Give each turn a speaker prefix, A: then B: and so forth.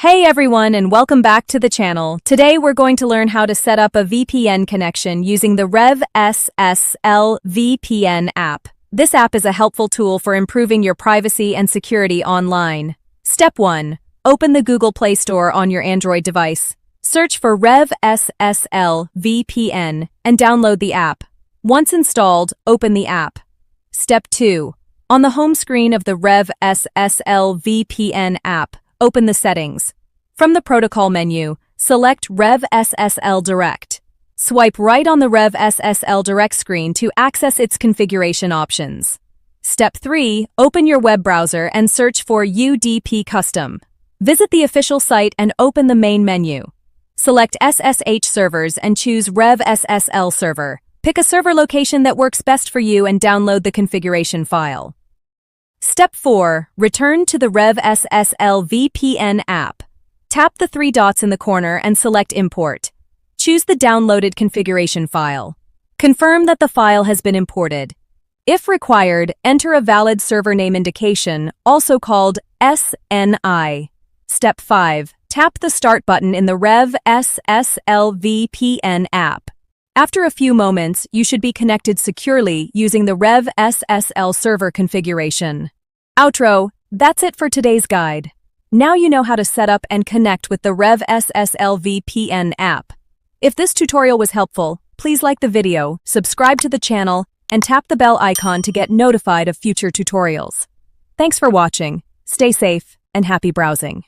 A: Hey everyone, and welcome back to the channel. Today we're going to learn how to set up a VPN connection using the Rev SSL VPN app. This app is a helpful tool for improving your privacy and security online. Step 1. Open the Google Play Store on your Android device. Search for Rev SSL VPN and download the app. Once installed, open the app. Step 2. On the home screen of the Rev SSL VPN app, open the settings. From the protocol menu, select Rev SSL Direct. Swipe right on the Rev SSL Direct screen to access its configuration options. Step 3. Open your web browser and search for UDP Custom. Visit the official site and open the main menu. Select SSH servers and choose Rev SSL server. Pick a server location that works best for you and download the configuration file. Step 4. Return to the Rev SSL VPN app. Tap the three dots in the corner and select Import. Choose the downloaded configuration file. Confirm that the file has been imported. If required, enter a valid server name indication, also called SNI. Step 5. Tap the Start button in the Rev SSL VPN app. After a few moments, you should be connected securely using the Rev SSL server configuration. Outro. That's it for today's guide. Now you know how to set up and connect with the Rev SSL VPN app. If this tutorial was helpful, please like the video, subscribe to the channel, and tap the bell icon to get notified of future tutorials. Thanks for watching. Stay safe and happy browsing.